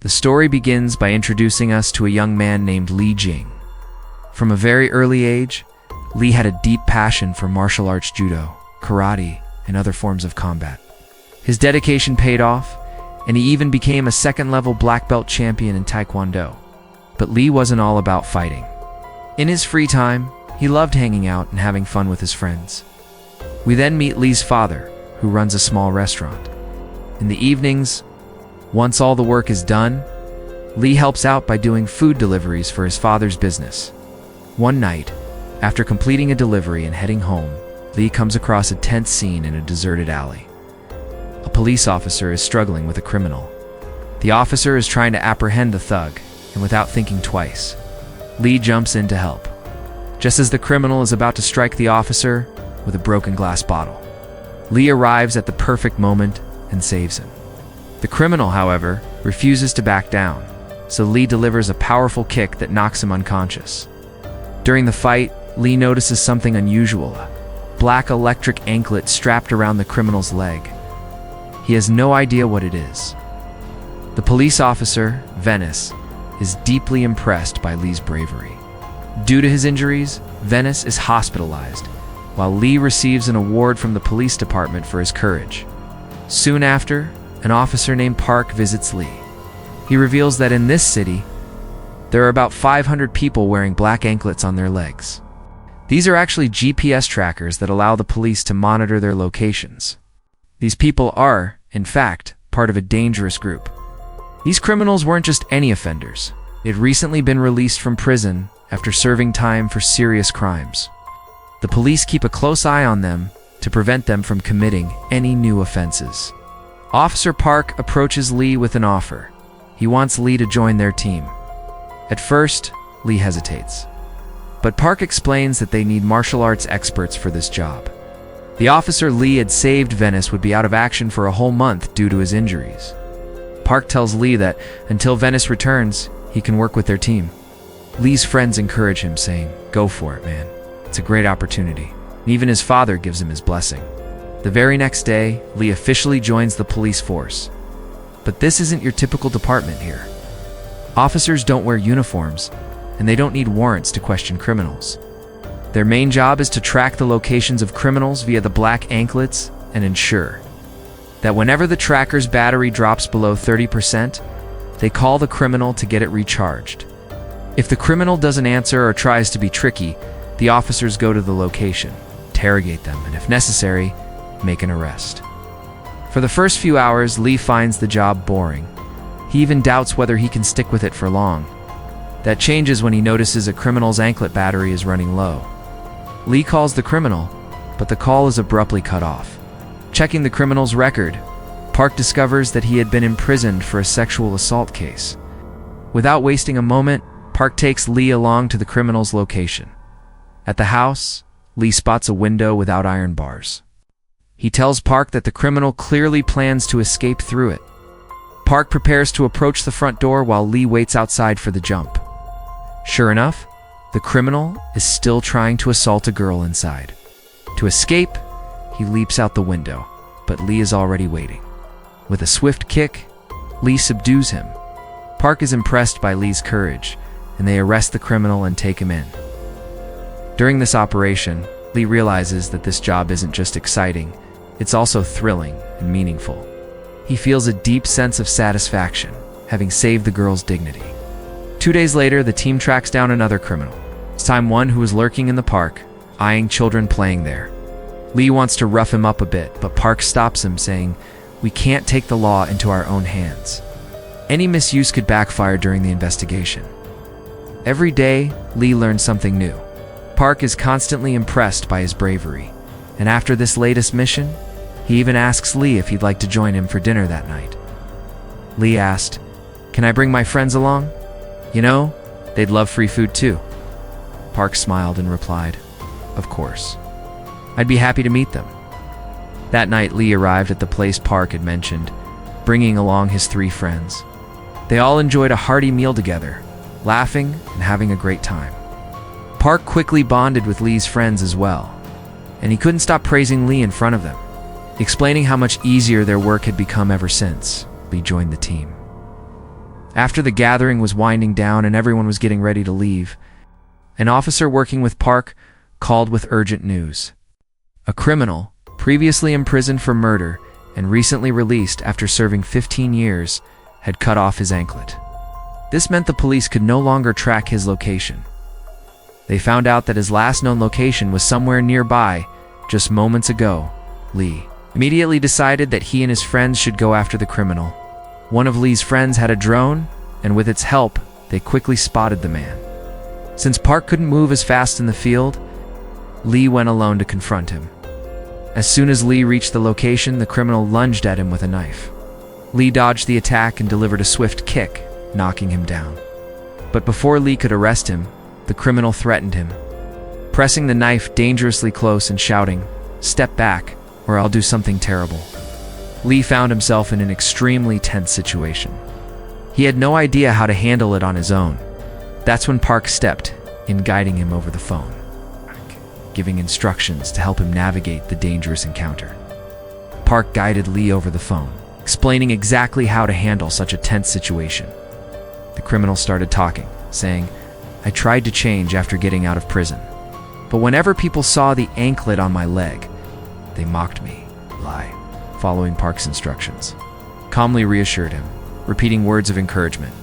The story begins by introducing us to a young man named Li Jing. From a very early age, Li had a deep passion for martial arts, judo, karate, and other forms of combat. His dedication paid off, and he even became a second-level black belt champion in Taekwondo. But Li wasn't all about fighting. In his free time, he loved hanging out and having fun with his friends. We then meet Li's father, who runs a small restaurant. In the evenings, once all the work is done, Li helps out by doing food deliveries for his father's business. One night, after completing a delivery and heading home, Li comes across a tense scene in a deserted alley. A police officer is struggling with a criminal. The officer is trying to apprehend the thug, and without thinking twice, Li jumps in to help. Just as the criminal is about to strike the officer with a broken glass bottle, Li arrives at the perfect moment and saves him. The criminal, however, refuses to back down, so Li delivers a powerful kick that knocks him unconscious. During the fight, Li notices something unusual, a black electric anklet strapped around the criminal's leg. He has no idea what it is. The police officer, Venice, is deeply impressed by Li's bravery. Due to his injuries, Venice is hospitalized, while Li receives an award from the police department for his courage. Soon after, an officer named Park visits Li. He reveals that in this city, there are about 500 people wearing black anklets on their legs. These are actually GPS trackers that allow the police to monitor their locations. These people are, in fact, part of a dangerous group. These criminals weren't just any offenders. They'd recently been released from prison after serving time for serious crimes. The police keep a close eye on them to prevent them from committing any new offenses. Officer Park approaches Li with an offer. He wants Li to join their team. At first, Li hesitates. But Park explains that they need martial arts experts for this job. The officer Li had saved Venice would be out of action for a whole month due to his injuries. Park tells Li that until Venice returns, he can work with their team. Li's friends encourage him, saying, "Go for it, man. It's a great opportunity." And even his father gives him his blessing. The very next day, Li officially joins the police force. But this isn't your typical department here. Officers don't wear uniforms, and they don't need warrants to question criminals. Their main job is to track the locations of criminals via the black anklets and ensure that whenever the tracker's battery drops below 30%, they call the criminal to get it recharged. If the criminal doesn't answer or tries to be tricky, the officers go to the location, interrogate them, and if necessary, make an arrest. For the first few hours, Li finds the job boring. He even doubts whether he can stick with it for long. That changes when he notices a criminal's anklet battery is running low. Li calls the criminal, but the call is abruptly cut off. Checking the criminal's record, Park discovers that he had been imprisoned for a sexual assault case. Without wasting a moment, Park takes Li along to the criminal's location. At the house, Li spots a window without iron bars. He tells Park that the criminal clearly plans to escape through it. Park prepares to approach the front door while Li waits outside for the jump. Sure enough, the criminal is still trying to assault a girl inside. To escape, he leaps out the window, but Li is already waiting. With a swift kick, Li subdues him. Park is impressed by Li's courage, and they arrest the criminal and take him in. During this operation, Li realizes that this job isn't just exciting, it's also thrilling and meaningful. He feels a deep sense of satisfaction, having saved the girl's dignity. 2 days later, the team tracks down another criminal, this time one who is lurking in the park, eyeing children playing there. Li wants to rough him up a bit, but Park stops him, saying, "We can't take the law into our own hands. Any misuse could backfire during the investigation." Every day, Li learns something new. Park is constantly impressed by his bravery, and after this latest mission, he even asks Li if he'd like to join him for dinner that night. Li asked, "Can I bring my friends along? You know, they'd love free food too." Park smiled and replied, "Of course. I'd be happy to meet them." That night, Li arrived at the place Park had mentioned, bringing along his 3 friends. They all enjoyed a hearty meal together, laughing and having a great time. Park quickly bonded with Li's friends as well, and he couldn't stop praising Li in front of them, explaining how much easier their work had become ever since Li joined the team. After the gathering was winding down and everyone was getting ready to leave, an officer working with Park called with urgent news. A criminal, previously imprisoned for murder and recently released after serving 15 years, had cut off his anklet. This meant the police could no longer track his location. They found out that his last known location was somewhere nearby just moments ago. Lee immediately decided that he and his friends should go after the criminal. One of Lee's friends had a drone, and with its help, they quickly spotted the man. Since Park couldn't move as fast in the field, Lee went alone to confront him. As soon as Lee reached the location, the criminal lunged at him with a knife. Lee dodged the attack and delivered a swift kick, knocking him down. But before Lee could arrest him, the criminal threatened him, pressing the knife dangerously close and shouting, "Step back, or I'll do something terrible." Lee found himself in an extremely tense situation. He had no idea how to handle it on his own. That's when Park stepped in, guiding him over the phone, giving instructions to help him navigate the dangerous encounter. Park guided Lee over the phone, explaining exactly how to handle such a tense situation. The criminal started talking, saying, "I tried to change after getting out of prison, but whenever people saw the anklet on my leg, they mocked me." Lie, following Park's instructions, calmly reassured him, repeating words of encouragement.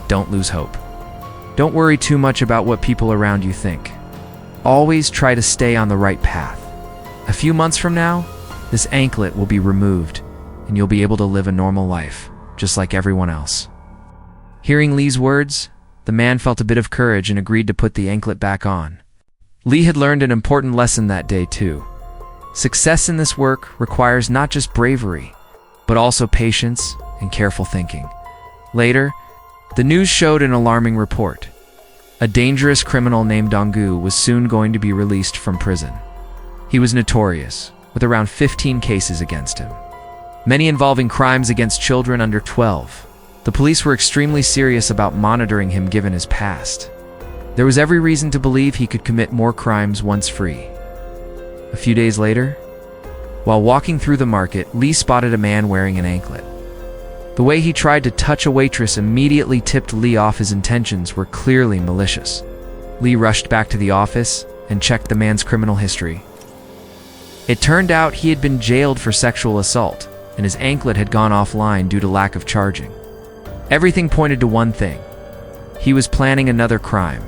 "Don't lose hope. Don't worry too much about what people around you think. Always try to stay on the right path. A few months from now, this anklet will be removed, and you'll be able to live a normal life, just like everyone else." Hearing Lee's words, the man felt a bit of courage and agreed to put the anklet back on. Lee had learned an important lesson that day too. Success in this work requires not just bravery, but also patience and careful thinking. Later, the news showed an alarming report. A dangerous criminal named Donggu was soon going to be released from prison. He was notorious, with around 15 cases against him, many involving crimes against children under 12. The police were extremely serious about monitoring him given his past. There was every reason to believe he could commit more crimes once free. A few days later, while walking through the market, Lee spotted a man wearing an anklet. The way he tried to touch a waitress immediately tipped Lee off. His intentions were clearly malicious. Lee rushed back to the office and checked the man's criminal history. It turned out he had been jailed for sexual assault, and his anklet had gone offline due to lack of charging. Everything pointed to one thing: he was planning another crime.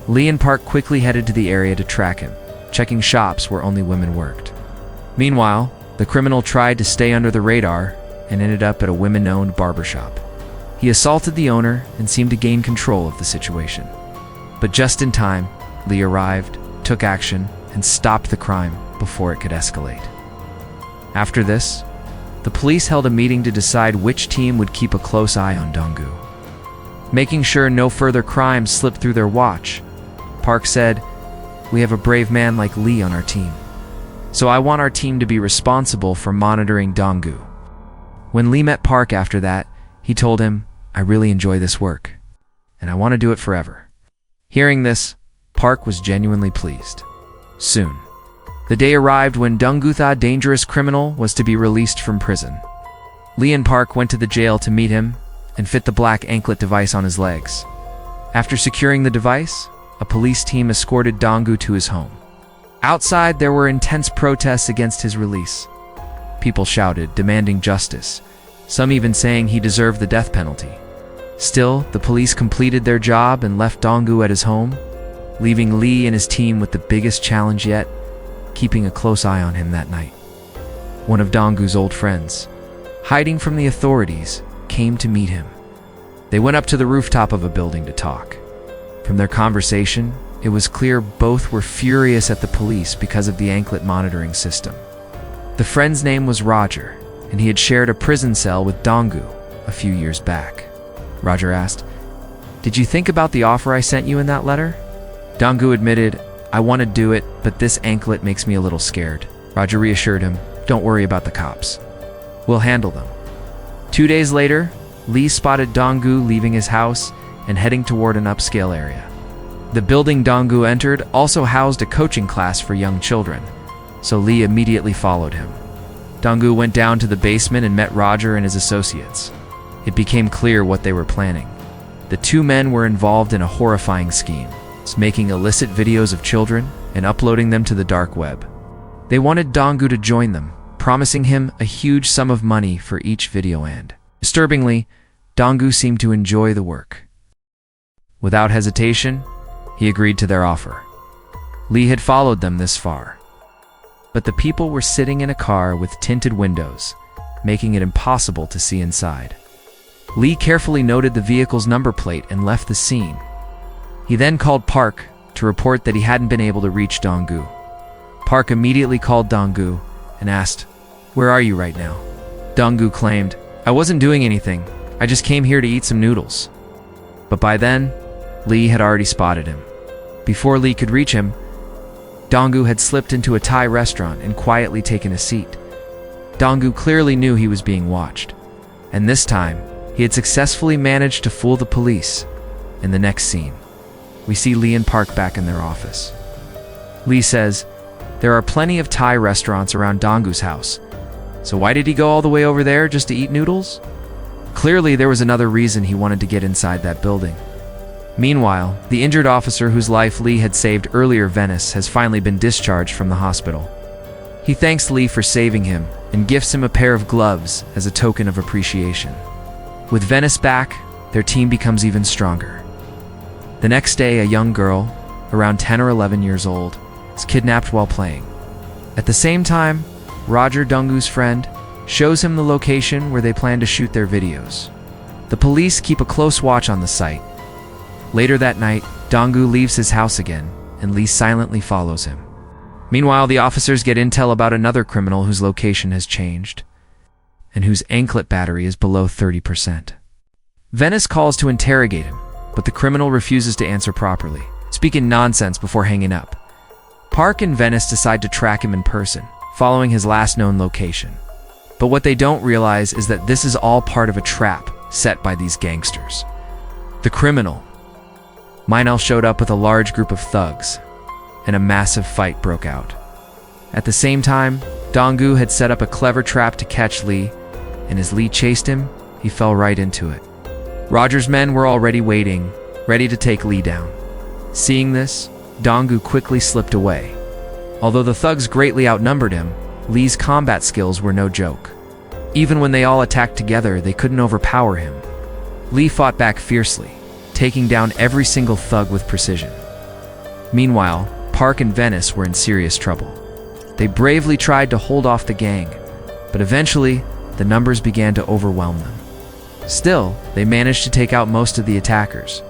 Lee and Park quickly headed to the area to track him, checking shops where only women worked. Meanwhile, the criminal tried to stay under the radar and ended up at a women-owned barbershop. He assaulted the owner and seemed to gain control of the situation. But just in time, Lee arrived, took action, and stopped the crime before it could escalate. After this, the police held a meeting to decide which team would keep a close eye on Donggu. Making sure no further crimes slipped through their watch, Park said, "We have a brave man like Lee on our team, so I want our team to be responsible for monitoring Donggu." When Lee met Park after that, he told him, "I really enjoy this work, and I want to do it forever." Hearing this, Park was genuinely pleased. Soon, the day arrived when Donggu, the dangerous criminal, was to be released from prison. Lee and Park went to the jail to meet him and fit the black anklet device on his legs. After securing the device, a police team escorted Donggu to his home. Outside, there were intense protests against his release. People shouted, demanding justice, some even saying he deserved the death penalty. Still, the police completed their job and left Donggu at his home, leaving Lee and his team with the biggest challenge yet, keeping a close eye on him that night. One of Donggu's old friends, hiding from the authorities, came to meet him. They went up to the rooftop of a building to talk. From their conversation, it was clear both were furious at the police because of the anklet monitoring system. The friend's name was Roger, and he had shared a prison cell with Donggu a few years back. Roger asked, "Did you think about the offer I sent you in that letter?" Donggu admitted, "I want to do it, but this anklet makes me a little scared." Roger reassured him, "Don't worry about the cops. We'll handle them." 2 days later, Lee spotted Donggu leaving his house and heading toward an upscale area. The building Donggu entered also housed a coaching class for young children, so Lee immediately followed him. Donggu went down to the basement and met Roger and his associates. it became clear what they were planning. The two men were involved in a horrifying scheme, making illicit videos of children and uploading them to the dark web. They wanted Donggu to join them, promising him a huge sum of money for each video and, disturbingly, Donggu seemed to enjoy the work. Without hesitation, he agreed to their offer. Lee had followed them this far. But the people were sitting in a car with tinted windows, making it impossible to see inside. Lee carefully noted the vehicle's number plate and left the scene. He then called Park to report that he hadn't been able to reach Donggu. Park immediately called Donggu and asked, "Where are you right now?" Donggu claimed, "I wasn't doing anything. I just came here to eat some noodles." But by then, Lee had already spotted him. Before Lee could reach him, Donggu had slipped into a Thai restaurant and quietly taken a seat. Donggu clearly knew he was being watched, and this time, he had successfully managed to fool the police. In the next scene, we see Lee and Park back in their office. Lee says, "There are plenty of Thai restaurants around Donggu's house, so why did he go all the way over there just to eat noodles?" Clearly, there was another reason he wanted to get inside that building. Meanwhile, the injured officer whose life Lee had saved earlier, Venice, has finally been discharged from the hospital. He thanks Lee for saving him and gifts him a pair of gloves as a token of appreciation. With Venice back, their team becomes even stronger. The next day, a young girl, around 10 or 11 years old, is kidnapped while playing. At the same time, Roger, Donggu's friend, shows him the location where they plan to shoot their videos. The police keep a close watch on the site. Later that night, Donggu leaves his house again, and Lee silently follows him. Meanwhile, the officers get intel about another criminal whose location has changed, and whose anklet battery is below 30%. Venice calls to interrogate him, but the criminal refuses to answer properly, speaking nonsense before hanging up. Park and Venice decide to track him in person, following his last known location. But what they don't realize is that this is all part of a trap set by these gangsters. The criminal, Meinel, showed up with a large group of thugs, and a massive fight broke out. At the same time, Donggu had set up a clever trap to catch Lee, and as Lee chased him, he fell right into it. Roger's men were already waiting, ready to take Lee down. Seeing this, Donggu quickly slipped away. Although the thugs greatly outnumbered him, Lee's combat skills were no joke. Even when they all attacked together, they couldn't overpower him. Lee fought back fiercely, taking down every single thug with precision. Meanwhile, Park and Venice were in serious trouble. They bravely tried to hold off the gang, but eventually, the numbers began to overwhelm them. Still, they managed to take out most of the attackers,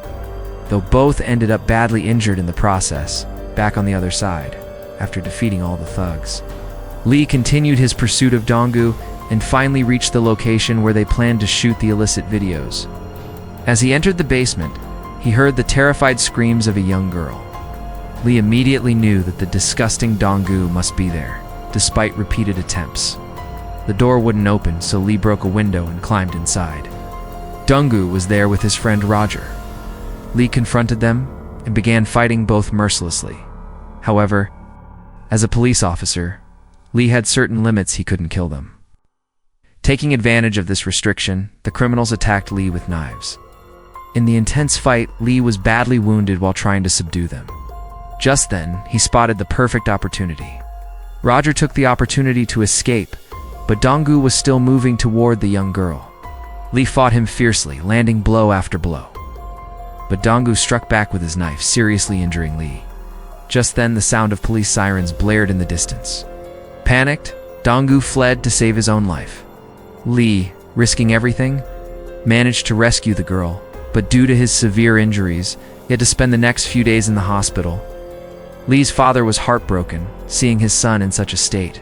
though both ended up badly injured in the process, back on the other side, after defeating all the thugs. Lee continued his pursuit of Donggu and finally reached the location where they planned to shoot the illicit videos. As he entered the basement, he heard the terrified screams of a young girl. Lee immediately knew that the disgusting Donggu must be there, despite repeated attempts. The door wouldn't open, so Lee broke a window and climbed inside. Donggu was there with his friend Roger. Lee confronted them and began fighting both mercilessly. However, as a police officer, Lee had certain limits. He couldn't kill them. Taking advantage of this restriction, the criminals attacked Lee with knives. In the intense fight, Lee was badly wounded while trying to subdue them. Just then, he spotted the perfect opportunity. Roger took the opportunity to escape, but Donggu was still moving toward the young girl. Lee fought him fiercely, landing blow after blow. But Donggu struck back with his knife, seriously injuring Lee. Just then, the sound of police sirens blared in the distance. Panicked, Donggu fled to save his own life. Lee, risking everything, managed to rescue the girl, but due to his severe injuries, he had to spend the next few days in the hospital. Lee's father was heartbroken, seeing his son in such a state.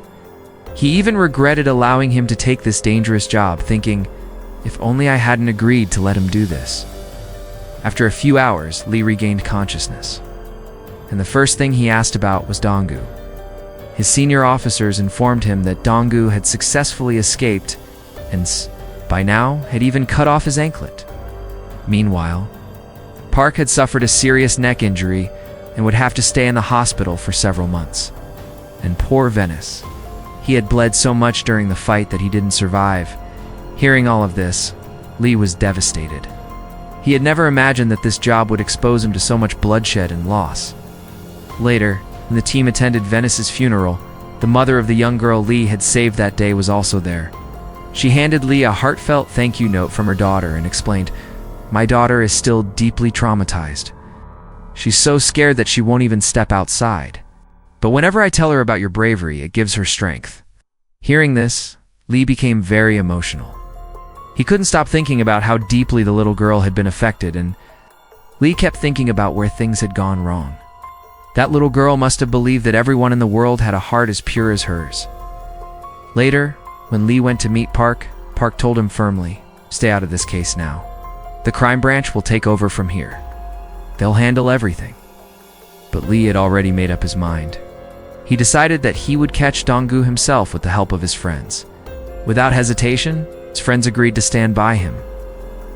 He even regretted allowing him to take this dangerous job, thinking, "If only I hadn't agreed to let him do this." After a few hours, Lee regained consciousness, and the first thing he asked about was Donggu. His senior officers informed him that Donggu had successfully escaped and, by now, had even cut off his anklet. Meanwhile, Park had suffered a serious neck injury and would have to stay in the hospital for several months. And poor Venice. He had bled so much during the fight that he didn't survive. Hearing all of this, Lee was devastated. He had never imagined that this job would expose him to so much bloodshed and loss. Later, when the team attended Venice's funeral, the mother of the young girl Lee had saved that day was also there. She handed Lee a heartfelt thank you note from her daughter and explained, "My daughter is still deeply traumatized. She's so scared that she won't even step outside. But whenever I tell her about your bravery, it gives her strength." Hearing this, Lee became very emotional. He couldn't stop thinking about how deeply the little girl had been affected, and Lee kept thinking about where things had gone wrong. That little girl must have believed that everyone in the world had a heart as pure as hers. Later, when Lee went to meet Park, Park told him firmly, "Stay out of this case now. The crime branch will take over from here. They'll handle everything." But Lee had already made up his mind. He decided that he would catch Dong-gu himself with the help of his friends. Without hesitation, his friends agreed to stand by him.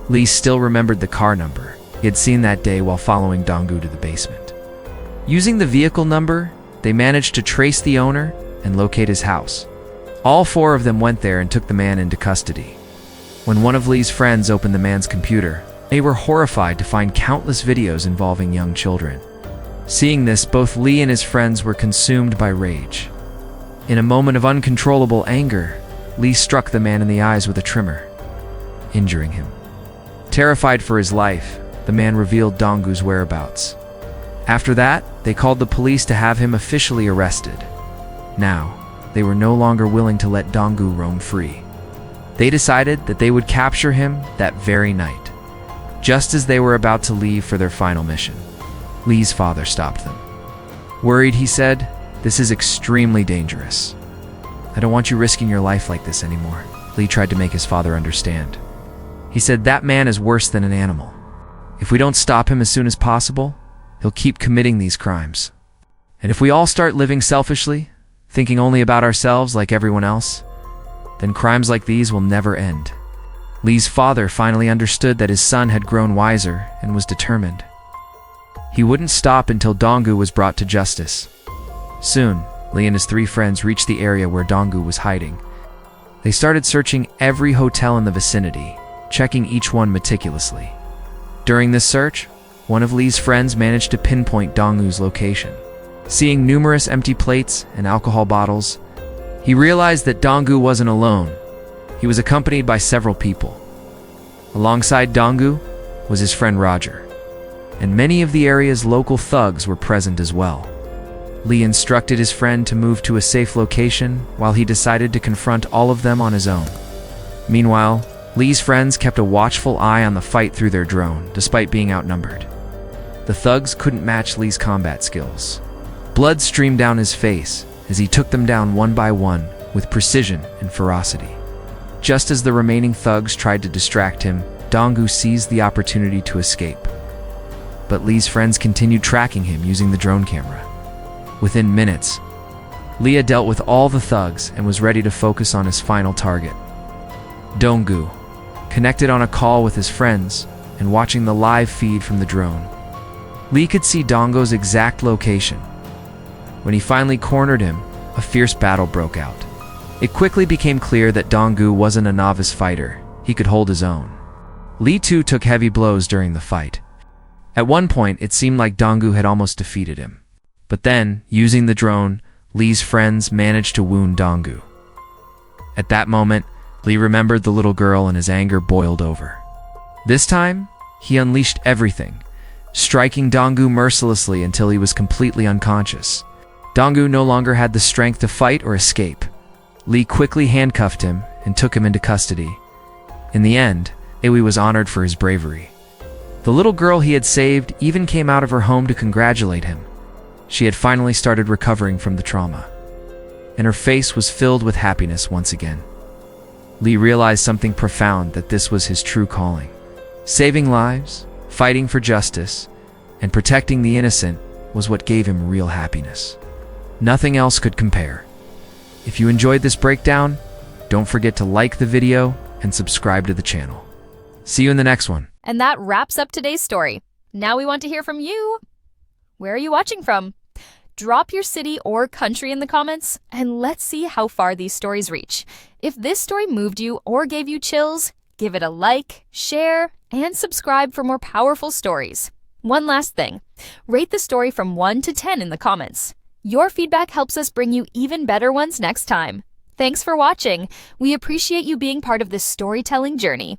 Lee still remembered the car number he had seen that day while following Dong-gu to the basement. Using the vehicle number, they managed to trace the owner and locate his house. All four of them went there and took the man into custody. When one of Lee's friends opened the man's computer, they were horrified to find countless videos involving young children. Seeing this, both Lee and his friends were consumed by rage. In a moment of uncontrollable anger, Lee struck the man in the eyes with a trimmer, injuring him. Terrified for his life, the man revealed Dong-gu's whereabouts. After that, they called the police to have him officially arrested. Now, they were no longer willing to let Dong-gu roam free. They decided that they would capture him that very night. Just as they were about to leave for their final mission, Lee's father stopped them. Worried, he said, "This is extremely dangerous. I don't want you risking your life like this anymore." Lee tried to make his father understand. He said, "That man is worse than an animal. If we don't stop him as soon as possible, he'll keep committing these crimes. And if we all start living selfishly, thinking only about ourselves like everyone else, then crimes like these will never end." Lee's father finally understood that his son had grown wiser and was determined. He wouldn't stop until Dong-gu was brought to justice. Soon, Lee and his three friends reached the area where Dong-gu was hiding. They started searching every hotel in the vicinity, checking each one meticulously. During this search, one of Lee's friends managed to pinpoint Dong-gu's location. Seeing numerous empty plates and alcohol bottles, he realized that Dong-gu wasn't alone. He was accompanied by several people. Alongside Dong-gu was his friend Roger, and many of the area's local thugs were present as well. Lee instructed his friend to move to a safe location while he decided to confront all of them on his own. Meanwhile, Lee's friends kept a watchful eye on the fight through their drone, despite being outnumbered. The thugs couldn't match Lee's combat skills. Blood streamed down his face as he took them down one by one with precision and ferocity. Just as the remaining thugs tried to distract him, Dong-gu seized the opportunity to escape. But Lee's friends continued tracking him using the drone camera. Within minutes, Lee dealt with all the thugs and was ready to focus on his final target. Dong-gu, connected on a call with his friends and watching the live feed from the drone. Lee could see Dong-gu's exact location. When he finally cornered him, a fierce battle broke out. It quickly became clear that Dong-gu wasn't a novice fighter. He could hold his own. Lee too took heavy blows during the fight. At one point, it seemed like Dong-gu had almost defeated him. But then, using the drone, Lee's friends managed to wound Dong-gu. At that moment, Lee remembered the little girl and his anger boiled over. This time, he unleashed everything, striking Dong-gu mercilessly until he was completely unconscious. Dong-gu no longer had the strength to fight or escape. Lee quickly handcuffed him and took him into custody. In the end, Aoi was honored for his bravery. The little girl he had saved even came out of her home to congratulate him. She had finally started recovering from the trauma, and her face was filled with happiness once again. Lee realized something profound, that this was his true calling. Saving lives, fighting for justice, and protecting the innocent was what gave him real happiness. Nothing else could compare. If you enjoyed this breakdown, don't forget to like the video and subscribe to the channel. See you in the next one. And that wraps up today's story. Now we want to hear from you. Where are you watching from? Drop your city or country in the comments, and let's see how far these stories reach. If this story moved you or gave you chills, Give it a like, share, and subscribe for more powerful stories. One last thing, rate the story from 1 to 10 in the comments. Your feedback helps us bring you even better ones next time. Thanks for watching. We appreciate you being part of this storytelling journey.